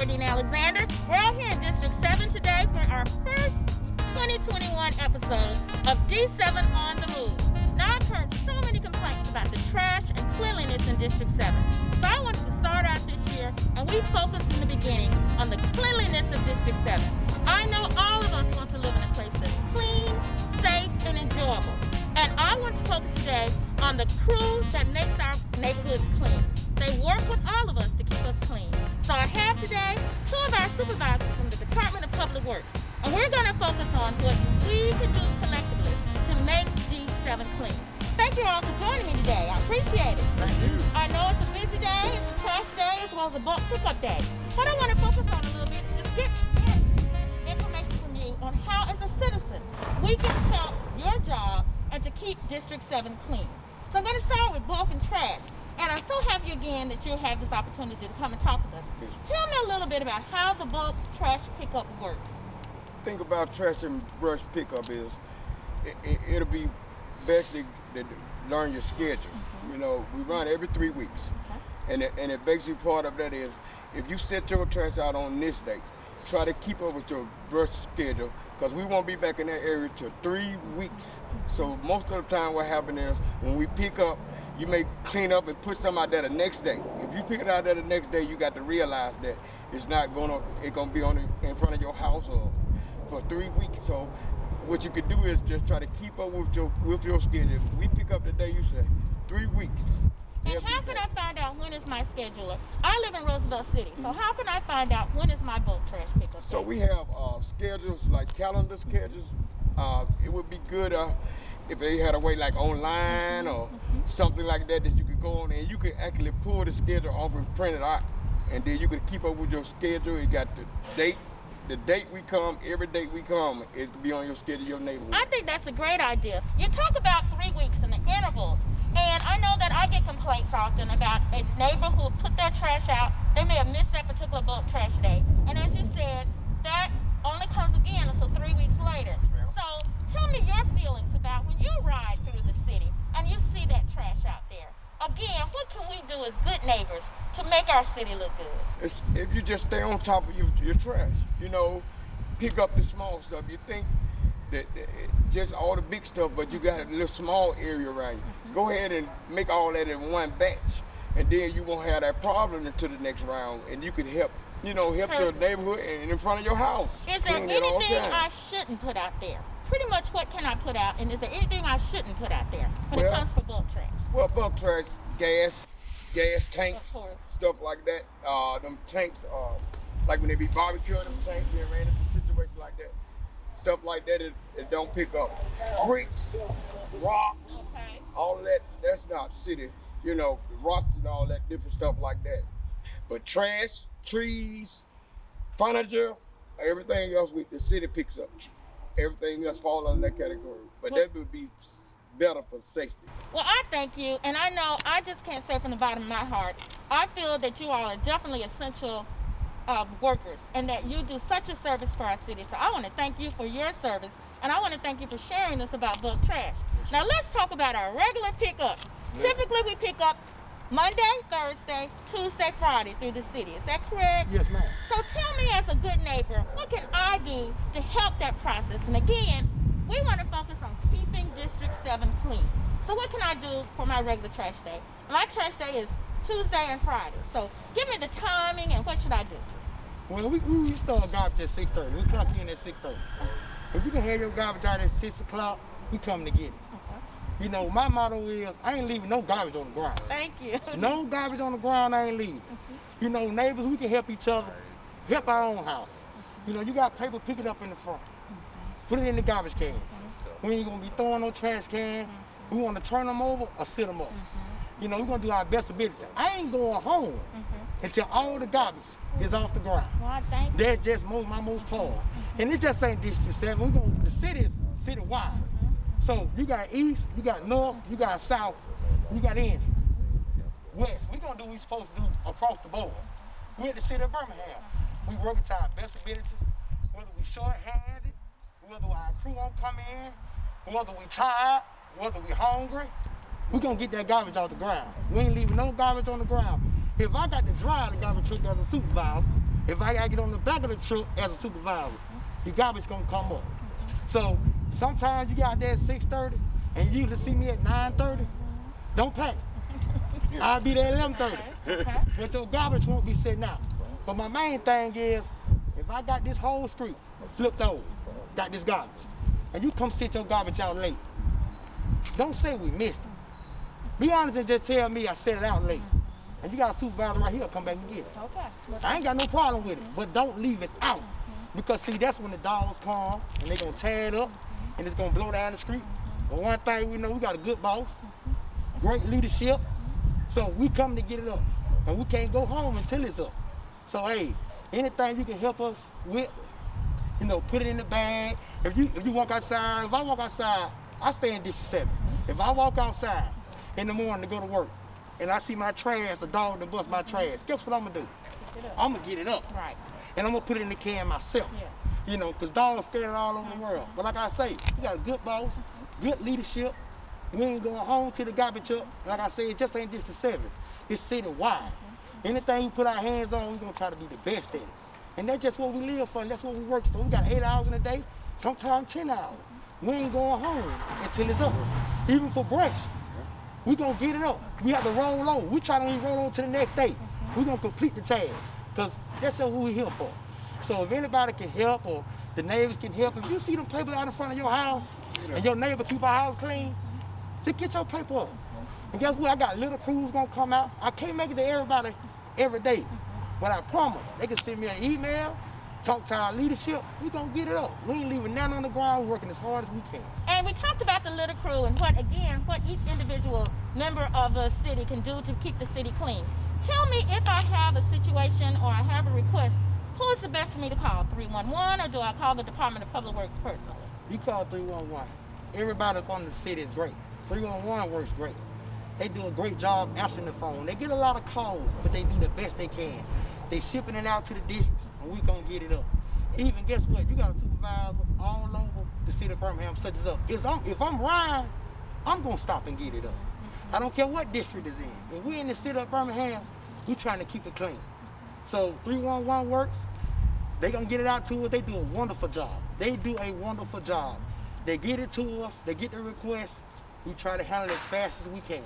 Councilor Alexander. We're out here in District 7 today for our first 2021 episode of D7 on the Move. Now, I've heard so many complaints about the trash and cleanliness in District 7. So I wanted to start out this year, and we focused in the beginning on the cleanliness of District 7. I know all of us want to live in a place that's clean, safe, and enjoyable. And I want to focus today on the crew that makes our neighborhoods clean. They work with all of us to keep us clean. So I have today two of our supervisors from the Department of Public Works. And we're going to focus on what we can do collectively to make D7 clean. Thank you all for joining me today. I appreciate it. Thank you. I know it's a busy day, it's a trash day, as well as a bulk pickup day. What I want to focus on a little bit is just get information from you on how, as a citizen, we can help your job and to keep District 7 clean. So I'm going to start with bulk and trash. And I'm so happy again that you'll have this opportunity to come and talk with us. Tell me a little bit about how the bulk trash pickup works. The thing about trash and brush pickup is it'll be best to learn your schedule. Mm-hmm. You know, we run every 3 weeks. Okay. And the basic part of that is if you set your trash out on this day, try to keep up with your brush schedule because we won't be back in that area till 3 weeks. So most of the time what happens is when we pick up, you may clean up and put some out there the next day. If you pick it out there the next day, you got to realize that it's gonna be in front of your house or for 3 weeks. So what you could do is just try to keep up with your schedule. We pick up the day you say 3 weeks. And how can I find out when is my scheduler? I live in Roosevelt City, so how can I find out when is my bulk trash pickup? So we have schedules, like calendar schedules. It would be good if they had a way like online or something like that you could go on and you could actually pull the schedule off and print it out. And then you could keep up with your schedule. You got the date we come, every date we come, it could be on your schedule, your neighborhood. I think that's a great idea. You talk about 3 weeks and the intervals. And I know that I get complaints often about a neighbor who put their trash out. They may have missed that particular bulk trash day. And as you said, that only comes again until 3 weeks later. So tell me your feelings about when you ride through the city and you see that trash out there. Again, what can we do as good neighbors to make our city look good? If you just stay on top of your trash, you know, pick up the small stuff. You think that just all the big stuff, but you got a little small area around you. Go ahead and make all that in one batch, and then you won't have that problem until the next round, and you can help your neighborhood and in front of your house. Is there anything I shouldn't put out there? Pretty much what can I put out, and is there anything I shouldn't put out there when it comes for bulk trash? Well, bulk trash, gas tanks, stuff like that. Them tanks, like when they be barbecuing them tanks, they ran into situations like that. Stuff like that, it don't pick up. Bricks, rocks, all of that, that's not city. You know, rocks and all that different stuff like that. But trash, trees, furniture, everything else the city picks up. Everything else falls under that category. But that would be better for safety. Well, I thank you, and I know I just can't say from the bottom of my heart, I feel that you all are definitely essential workers and that you do such a service for our city. So I want to thank you for your service, and I want to thank you for sharing this about bulk trash. Now let's talk about our regular pickup. Typically we pick up Monday, Thursday, Tuesday, Friday through the city. Is that correct? Yes, ma'am. So tell me, as a good neighbor, what can I do to help that process? And again, we want to focus on keeping District 7 clean. So what can I do for my regular trash day? My trash day is Tuesday and Friday. So give me the timing and what should I do? Well, we start garbage at 6:30. We clock in at 6:30. If you can have your garbage out at 6 o'clock, we come to get it. You know, my motto is, I ain't leaving no garbage on the ground. Thank you. No garbage on the ground, I ain't leaving. You know, neighbors, we can help each other, help our own house. You know, you got paper, pick it up in the front. Put it in the garbage can. We ain't gonna be throwing no trash can. We wanna turn them over or sit them up. You know, we're gonna do our best ability. I ain't going home until all the garbage is off the ground. Well, thank you. That's just my most part. And it just ain't District 7. The city is citywide. So you got east, you got north, you got south, you got east, west. We're gonna do what we're supposed to do across the board. We're at the city of Birmingham. We working to our best ability, whether we short-handed, whether our crew won't come in, whether we tired, whether we hungry. We're gonna get that garbage off the ground. We ain't leaving no garbage on the ground. If I got to drive the garbage truck as a supervisor, if I gotta get on the back of the truck as a supervisor, the garbage gonna come up. So sometimes you get out there at 6:30 and you usually see me at 9:30, don't panic. I'll be there at 11:30. Okay. But your garbage won't be sitting out. But my main thing is, if I got this whole street flipped over, got this garbage, and you come sit your garbage out late, don't say we missed it. Be honest and just tell me I set it out late. And you got a supervisor right here, come back and get it. Okay. I ain't got no problem with it, but don't leave it out. Because see, that's when the dogs come and they gonna tear it up and it's gonna blow down the street. But one thing we know, we got a good boss, great leadership, so we come to get it up. And we can't go home until it's up. So hey, anything you can help us with, you know, put it in the bag. If you walk outside, if I walk outside, I stay in District 7. If I walk outside in the morning to go to work and I see my trash, the dog that bust my trash, guess what I'm gonna do? I'm gonna get it up. Right. And I'm gonna put it in the can myself. Yeah. You know, because dogs scattered all over the world. But like I say, we got a good boss, good leadership. We ain't going home to the garbage up. Like I say, it just ain't District 7. It's citywide. Anything we put our hands on, we're gonna try to be the best at it. And that's just what we live for, and that's what we work for. We got 8 hours in a day, sometimes 10 hours. We ain't going home until it's up. Even for brush, we gonna get it up. We have to roll over. We try to even roll over to the next day. We gonna complete the task, because that's just what we here for. So if anybody can help, or the neighbors can help, if you see them papers out in front of your house, and your neighbor keep our house clean, just get your paper up. And guess what? I got little crews gonna come out. I can't make it to everybody every day, but I promise they can send me an email, talk to our leadership. We gonna get it up. We ain't leaving nothing on the ground. We're working as hard as we can. And we talked about the little crew and what each individual member of a city can do to keep the city clean. Tell me, if I have a situation or I have a request, who is the best for me to call? 311, or do I call the Department of Public Works personally? You call 311. Everybody from the city is great. 311 works great. They do a great job answering the phone. They get a lot of calls, but they do the best they can. They shipping it out to the districts, and we gonna get it up. Even guess what? You got a supervisor all over the city of Birmingham, such as up. If I'm Ryan, I'm gonna stop and get it up. I don't care what district it's in. If we in the city of Birmingham, we trying to keep it clean. So 311 works. They gonna get it out to us. They do a wonderful job. They do a wonderful job. They get it to us. They get the request. We try to handle it as fast as we can.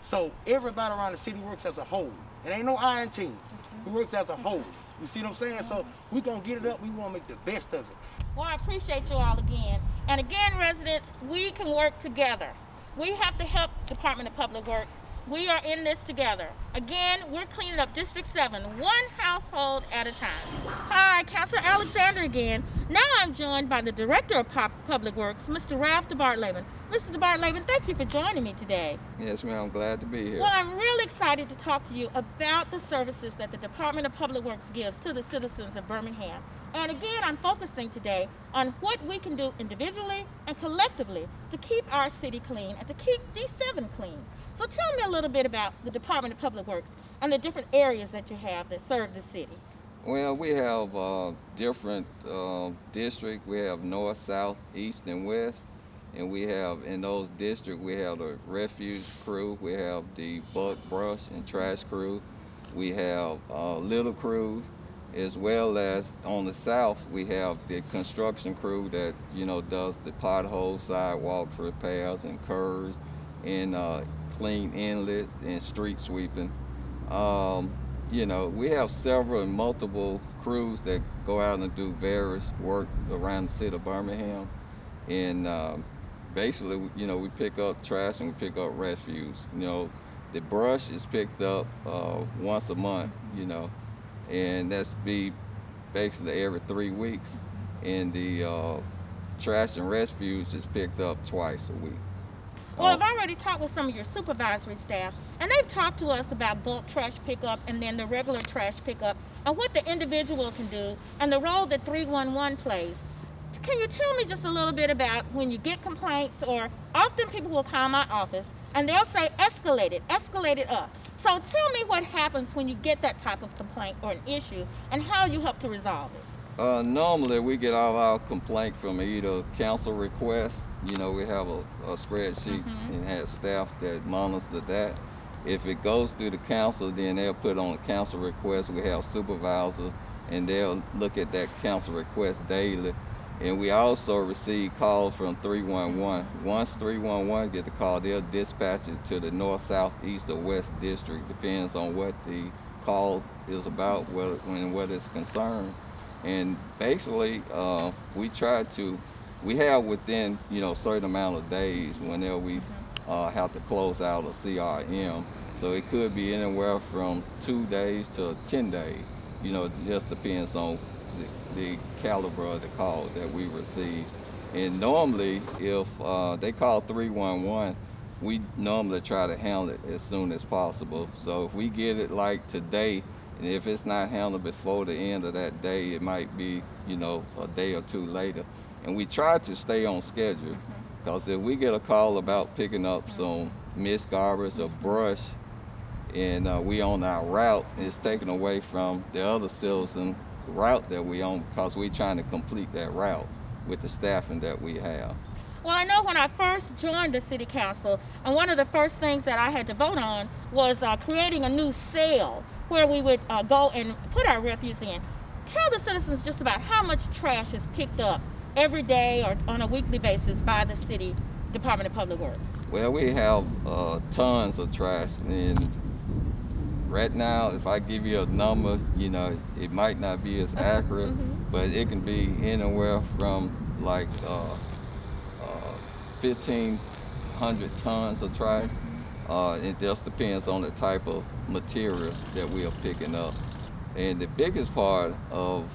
So everybody around the city works as a whole. It ain't no iron team. It works as a whole. You see what I'm saying? So we gonna get it up. We wanna make the best of it. Well, I appreciate you all again. And again, residents, we can work together. We have to help Department of Public Works. We are in this together. Again, we're cleaning up District 7, one household at a time. Hi, Councilor Alexander again. Now I'm joined by the Director of Public Works, Mr. Ralph DeBartlaven. Mr. DeBartlaven, thank you for joining me today. Yes, ma'am. I'm glad to be here. Well, I'm really excited to talk to you about the services that the Department of Public Works gives to the citizens of Birmingham. And again, I'm focusing today on what we can do individually and collectively to keep our city clean and to keep D7 clean. So tell me a little bit about the Department of Public Works and the different areas that you have that serve the city. Well, we have different districts. We have north, south, east, and west. And we have, in those districts, we have the refuse crew. We have the bulk brush and trash crew. We have little crews, as well as on the south, we have the construction crew that, you know, does the potholes, sidewalks repairs, and curbs, and clean inlets and street sweeping. You know, we have several and multiple crews that go out and do various work around the city of Birmingham. And basically, you know, we pick up trash and we pick up refuse. You know, the brush is picked up once a month, you know, and that's basically every 3 weeks. And the trash and refuse is picked up twice a week. Well, I've already talked with some of your supervisory staff, and they've talked to us about bulk trash pickup and then the regular trash pickup and what the individual can do and the role that 311 plays. Can you tell me just a little bit about when you get complaints, or often people will call my office and they'll say escalate it up. So tell me what happens when you get that type of complaint or an issue and how you help to resolve it. Normally we get all our complaints from either council requests. You know, we have a spreadsheet and have staff that monitors that. If it goes through the council, then they'll put on a council request. We have supervisors, and they'll look at that council request daily. And we also receive calls from 311. Once 311 get the call, they'll dispatch it to the north, south, east, or west district. Depends on what the call is about, what it's concerned. And basically, we have within, certain amount of days whenever we have to close out a CRM. So it could be anywhere from 2 days to 10 days. It just depends on the caliber of the call that we receive. And normally, if they call 311, we normally try to handle it as soon as possible. So if we get it like today, and if it's not handled before the end of that day, it might be, a day or two later. And we try to stay on schedule, because if we get a call about picking up some missed garbage or brush, and we on our route, it's taken away from the other citizen route that we on, because we're trying to complete that route with the staffing that we have. Well, I know when I first joined the city council, and one of the first things that I had to vote on was creating a new cell where we would go and put our refuse in. Tell the citizens just about how much trash is picked up every day or on a weekly basis by the city Department of Public Works. Well, we have tons of trash, and right now, if I give you a number, it might not be as accurate, but it can be anywhere from like 1,500 tons of trash. It just depends on the type of material that we are picking up. And the biggest part of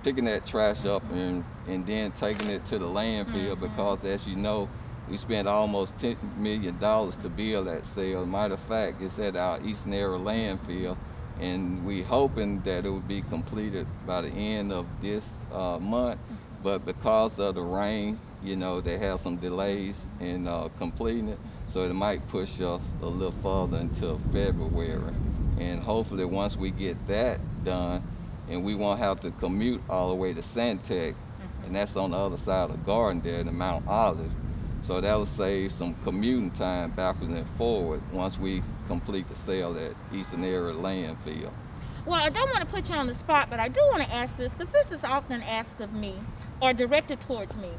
picking that trash up and then taking it to the landfill, because as you know, we spent almost $10 million to build that cell. Matter of fact, it's at our Eastern Area landfill, and we hoping that it would be completed by the end of this month. But because of the rain, they have some delays in completing it, so it might push us a little further into February. And hopefully once we get that done, and we won't have to commute all the way to Santec, and that's on the other side of the garden there in the Mount Olive. So that'll save some commuting time backwards and forward once we complete the sale at Eastern Area landfill. Well, I don't want to put you on the spot, but I do want to ask this, because this is often asked of me or directed towards me.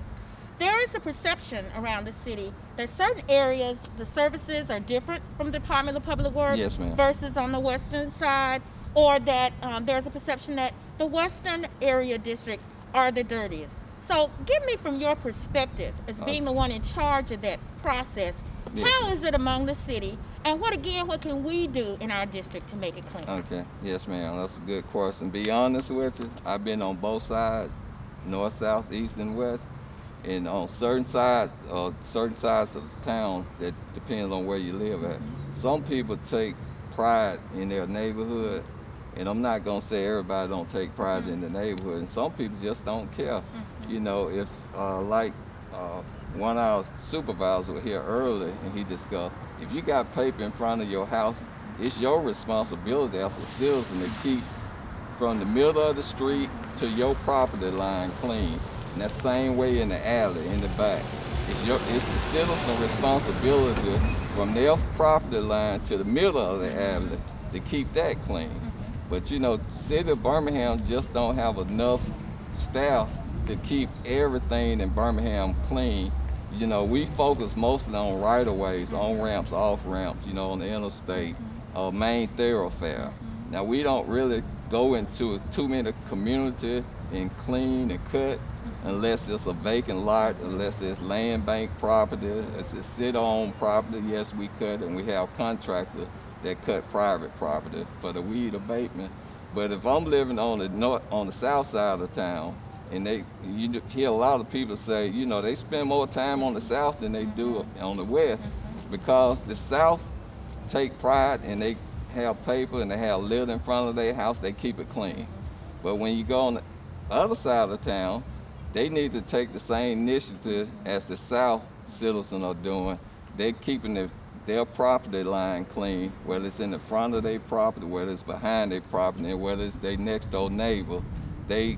There is a perception around the city that certain areas, the services are different from the Department of Public Works. Yes, ma'am. Versus on the western side, or that there's a perception that the western area districts are the dirtiest. So give me from your perspective, as being the one in charge of that process, how is it among the city, and what can we do in our district to make it clean? Okay, yes ma'am, that's a good question. Be honest with you, I've been on both sides, north, south, east, and west, and on certain sides of the town, that depends on where you live at. Some people take pride in their neighborhood, and I'm not gonna say everybody don't take pride in the neighborhood, and some people just don't care. If one of our supervisors was here early, and he discussed, if you got paper in front of your house, it's your responsibility as a citizen to keep from the middle of the street to your property line clean. And that same way in the alley, in the back. It's the citizen's responsibility from their property line to the middle of the alley to keep that clean. But city of Birmingham just don't have enough staff to keep everything in Birmingham clean. We focus mostly on right-of-ways, on-ramps, off-ramps, on the interstate, main thoroughfare. Now, we don't really go into too many communities and clean and cut unless it's a vacant lot, unless it's land bank property, it's city-owned property. Yes, we cut, and we have contractors that cut private property for the weed abatement. But if I'm living on the south side of town, and you hear a lot of people say, they spend more time on the south than they do on the west, because the south take pride and they have paper and they have litter in front of their house, they keep it clean. But when you go on the other side of town, they need to take the same initiative as the south citizens are doing. They're keeping their property line clean, whether it's in the front of their property, whether it's behind their property, and whether it's their next door neighbor. They,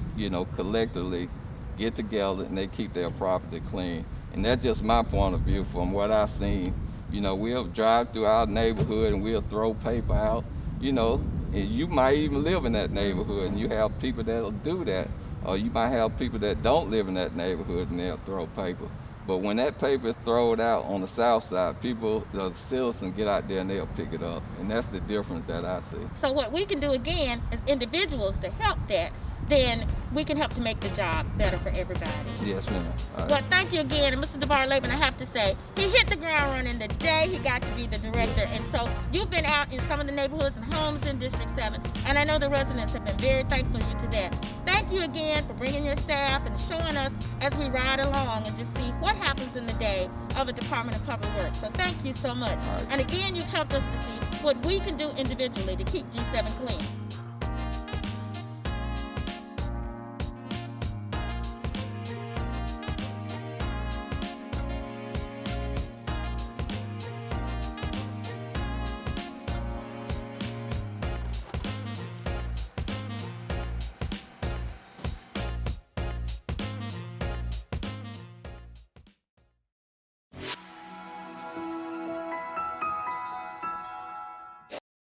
collectively get together and they keep their property clean. And that's just my point of view from what I've seen You know, we'll drive through our neighborhood and we'll throw paper out, you know, and you might even live in that neighborhood and you have people that'll do that. Or you might have people that don't live in that neighborhood and they'll throw paper. But when that paper is thrown out on the south side, people, the citizens get out there and they'll pick it up. And that's the difference that I see. So what we can do again as individuals to help that, then we can help to make the job better for everybody. Yes, ma'am. Well, thank you again. And Mr. DeVar Laban, I have to say, he hit the ground running the day he got to be the director. And so you've been out in some of the neighborhoods and homes in District 7, and I know the residents have been very thankful to you to that. Thank you again for bringing your staff and showing us as we ride along and just see what happens in the day of a Department of Public Works. So thank you so much. Right. And again, you've helped us to see what we can do individually to keep D7 clean.